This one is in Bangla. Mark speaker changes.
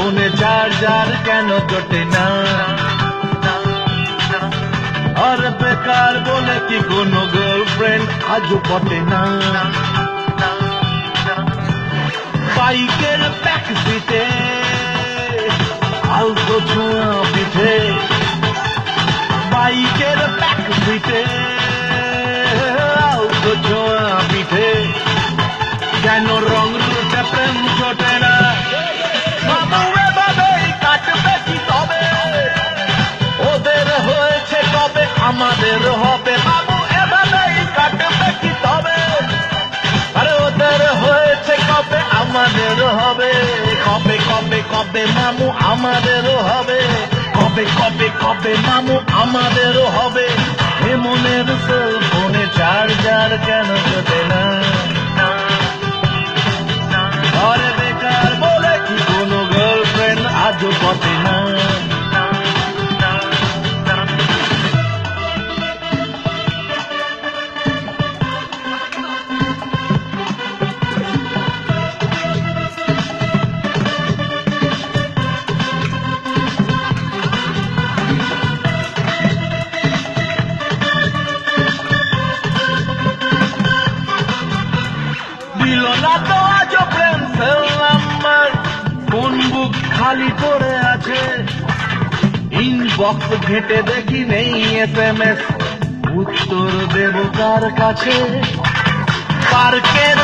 Speaker 1: ফোনে চার্জার কেন জোটে না? আর বেকার বলে কি কোনো গার্লফ্রেন্ড আজও পটে না? বাইকের ব্যাক সিটে আলতো ছোঁয়া পিঠে, বাইকের ব্যাক সিটে আলতো ছোঁয়া পিঠে, কেন রং রুটে প্রেম জোটে না? বাবু এভাবেই কাটবে কি তবে? ওদের হয়েছে কবে, আমাদের হবে। বাবু এভাবেই কাটবে কি তবে? আরে ওদের হয়েছে কবে, আমাদের হবে। কবে কবে কবে মামু আমাদেরও হবে? কবে কবে কবে মামু আমাদেরও হবে? এ মনের সেল ফোনে চার্জার কেন জোটে না? আরে বেকার বলে কি কোনো গার্লফ্রেন্ড আজও পটে না? দিল না তো আজও প্রেম সেল নাম্বার, কোন বুক খালি পড়ে আছে। ইনবক্স ঘেটে দেখি নেই SMS, উত্তর দেব কার কাছে? পার্কের